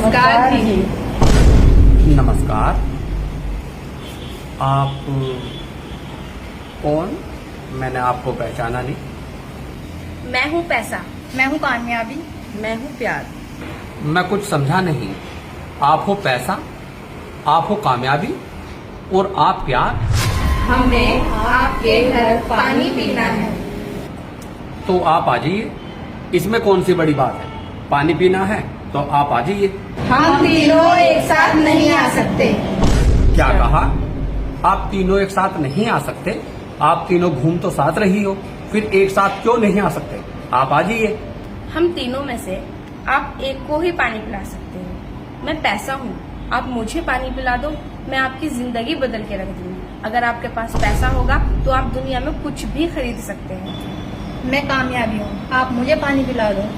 नमस्कार जी। नमस्कार। आप कौन? मैंने आपको पहचाना नहीं। मैं हूँ पैसा। मैं हूँ कामयाबी। मैं हूँ प्यार। मैं कुछ समझा नहीं। आप हो पैसा, आप हो कामयाबी और आप प्यार। हमें आपके घर पानी पीना है। तो आप आ जाइए, इसमें कौन सी बड़ी बात है। पानी पीना है तो आप आ जाइए। हम तीनों एक साथ नहीं आ सकते। क्या कहा? आप तीनों एक साथ नहीं आ सकते? आप तीनों घूम तो साथ रही हो, फिर एक साथ क्यों नहीं आ सकते? आप आ जाइए। हम तीनों में से आप एक को ही पानी पिला सकते हैं। मैं पैसा हूँ, आप मुझे पानी पिला दो, मैं आपकी जिंदगी बदल के रख दूंगी। अगर आपके पास पैसा होगा तो आप दुनिया में कुछ भी खरीद सकते हैं। मैं कामयाबी हूँ, आप मुझे पानी पिला दो।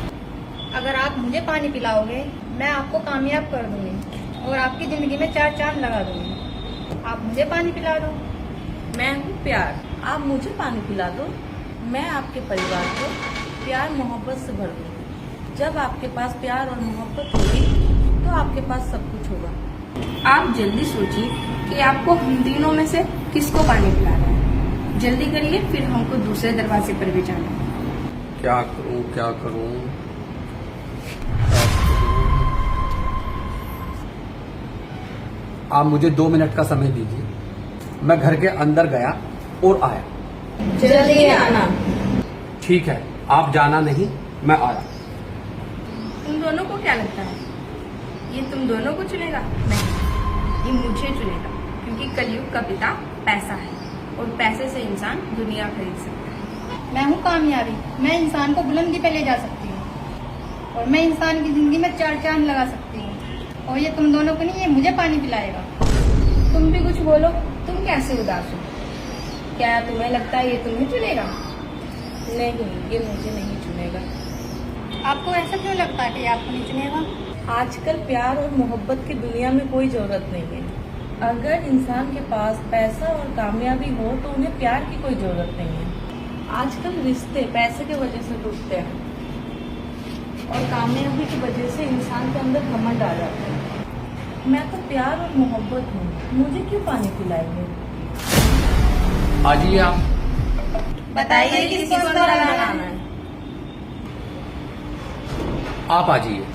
अगर आप मुझे पानी पिलाओगे मैं आपको कामयाब कर दूंगी और आपकी जिंदगी में 4 चांद लगा दूंगी। आप मुझे पानी पिला दो। मैं हूँ प्यार, आप मुझे पानी पिला दो, मैं आपके परिवार को प्यार मोहब्बत से भर दूंगी। जब आपके पास प्यार और मोहब्बत होगी तो आपके पास सब कुछ होगा। आप जल्दी सोचिए कि आपको हम तीनों में से किसको पानी पिलाना है। जल्दी करिए, फिर हमको दूसरे दरवाजे पर भी जाना है। क्या करूं, क्या करूं? आप मुझे 2 मिनट का समय दीजिए। मैं घर के अंदर गया और आया। जल्दी आना। ठीक है, आप जाना नहीं, मैं आया। तुम दोनों को क्या लगता है ये तुम दोनों को चुनेगा? नहीं, ये मुझे चुनेगा, क्योंकि कलयुग का पिता पैसा है और पैसे से इंसान दुनिया खरीद सकता है। मैं हूँ कामयाबी, मैं इंसान को बुलंदी पे ले जा सकती हूँ और मैं इंसान की जिंदगी में 4 चांद लगा सकती हूँ। और ये तुम दोनों को नहीं, ये मुझे पानी पिलाएगा। तुम भी कुछ बोलो, तुम कैसे उदास हो? क्या तुम्हें लगता है ये तुम्हें चुनेगा? नहीं, ये मुझे नहीं चुनेगा। आपको ऐसा क्यों लगता है कि आपको नहीं चुनेगा? आजकल प्यार और मोहब्बत की दुनिया में कोई जरूरत नहीं है। अगर इंसान के पास पैसा और कामयाबी हो तो उन्हें प्यार की कोई जरूरत नहीं है। आजकल रिश्ते पैसे की वजह से टूटते हैं और कामयाबी की वजह से इंसान के अंदर घमंड आ जाता है। मैं तो प्यार और मोहब्बत हूँ, मुझे क्यों पानी पिलाएंगे? आ जाइए आप। बताइए किसको लगाना है। आप आ जाइए।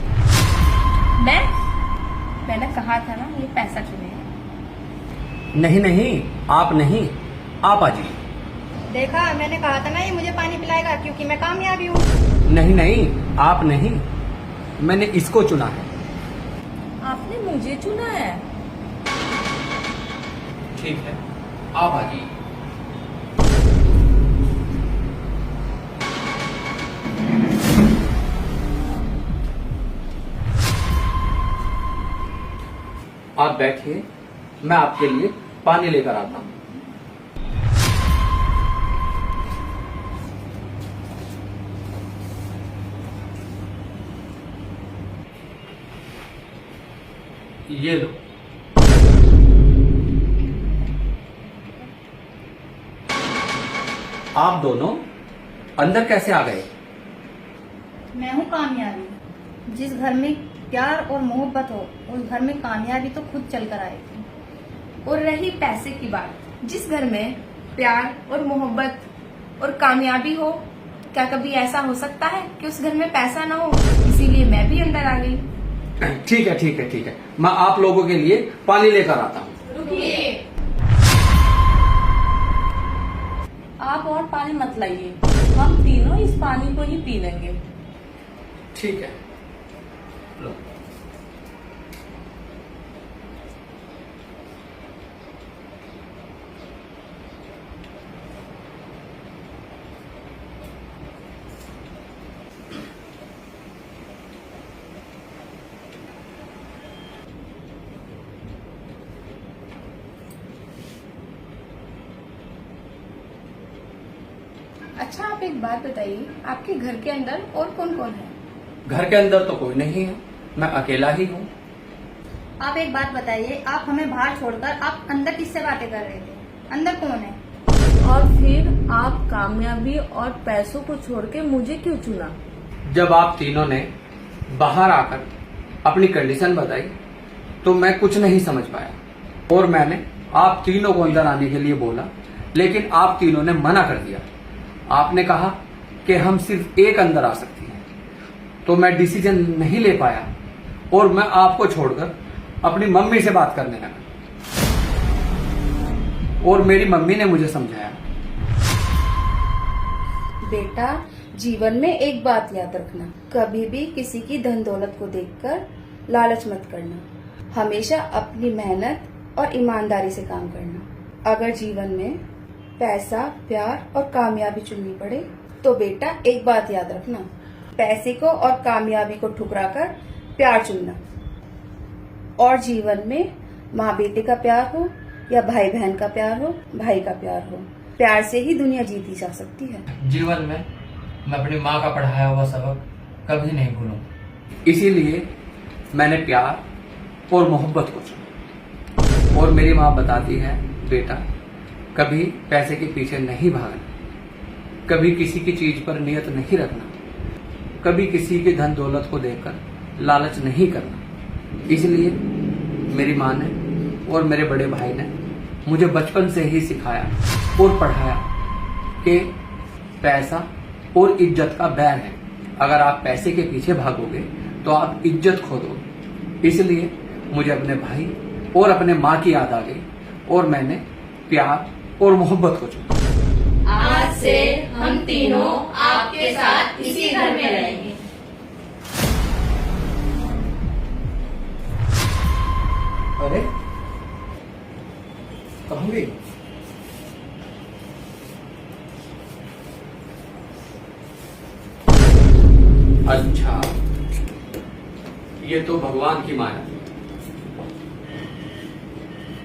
मैंने कहा था ना ये पैसा चुनेगा। नहीं नहीं, आप नहीं, आप आ जाइए। देखा, मैंने कहा था ना ये मुझे पानी पिलाएगा, क्योंकि मैं कामयाबी हूँ। नहीं नहीं, आप नहीं, मैंने इसको चुना है। आपने मुझे चुना है। ठीक है, आप आ जाइए। आप बैठिए, मैं आपके लिए पानी लेकर आता हूँ। ये लो। आप दोनों अंदर कैसे आ गए? मैं हूँ कामयाबी। जिस घर में प्यार और मोहब्बत हो उस घर में कामयाबी तो खुद चल कर आएगी। और रही पैसे की बात, जिस घर में प्यार और मोहब्बत और कामयाबी हो, क्या कभी ऐसा हो सकता है कि उस घर में पैसा ना हो? इसीलिए मैं भी अंदर आ गई। ठीक है ठीक है ठीक है, मैं आप लोगों के लिए पानी लेकर आता हूँ। रुकिए। आप और पानी मत लाइए, हम तीनों इस पानी को ही पी लेंगे। ठीक है, लो। अच्छा, आप एक बात बताइए, आपके घर के अंदर और कौन कौन है? घर के अंदर तो कोई नहीं है, मैं अकेला ही हूँ। आप एक बात बताइए, आप हमें बाहर छोड़कर आप अंदर किससे बातें कर रहे थे? अंदर कौन है? और फिर आप कामयाबी और पैसों को छोड़ के मुझे क्यों चुना? जब आप तीनों ने बाहर आकर अपनी कंडीशन बताई तो मैं कुछ नहीं समझ पाया और मैंने आप तीनों को अंदर आने के लिए बोला, लेकिन आप तीनों ने मना कर दिया। आपने कहा कि हम सिर्फ एक अंदर आ सकती हैं, तो मैं डिसीजन नहीं ले पाया और मैं आपको छोड़कर अपनी मम्मी से बात करने लगा और मेरी मम्मी ने मुझे समझाया। बेटा, जीवन में एक बात याद रखना, कभी भी किसी की धन दौलत को देखकर लालच मत करना। हमेशा अपनी मेहनत और ईमानदारी से काम करना। अगर जीवन में पैसा, प्यार और कामयाबी चुननी पड़े तो बेटा एक बात याद रखना, पैसे को और कामयाबी को ठुकराकर प्यार चुनना। और जीवन में माँ बेटे का प्यार हो या भाई बहन का प्यार हो, भाई का प्यार हो, प्यार से ही दुनिया जीती जा सकती है। जीवन में मैं अपनी माँ का पढ़ाया हुआ सबक कभी नहीं भूलूं। इसीलिए मैंने प्यार और मोहब्बत को चुना। और मेरी माँ बताती है, बेटा कभी पैसे के पीछे नहीं भागना, कभी किसी की चीज पर नियत नहीं रखना, कभी किसी की धन दौलत को देखकर लालच नहीं करना। इसलिए मेरी माँ ने और मेरे बड़े भाई ने मुझे बचपन से ही सिखाया और पढ़ाया कि पैसा और इज्जत का बैर है। अगर आप पैसे के पीछे भागोगे तो आप इज्जत खो दोगे। इसलिए मुझे अपने भाई और अपने माँ की याद आ गई और मैंने प्यार और मोहब्बत को चुना। आज से हम तीनों आपके साथ इसी घर में रहेंगे। अरे कहाँ गई? अच्छा, ये तो भगवान की माया।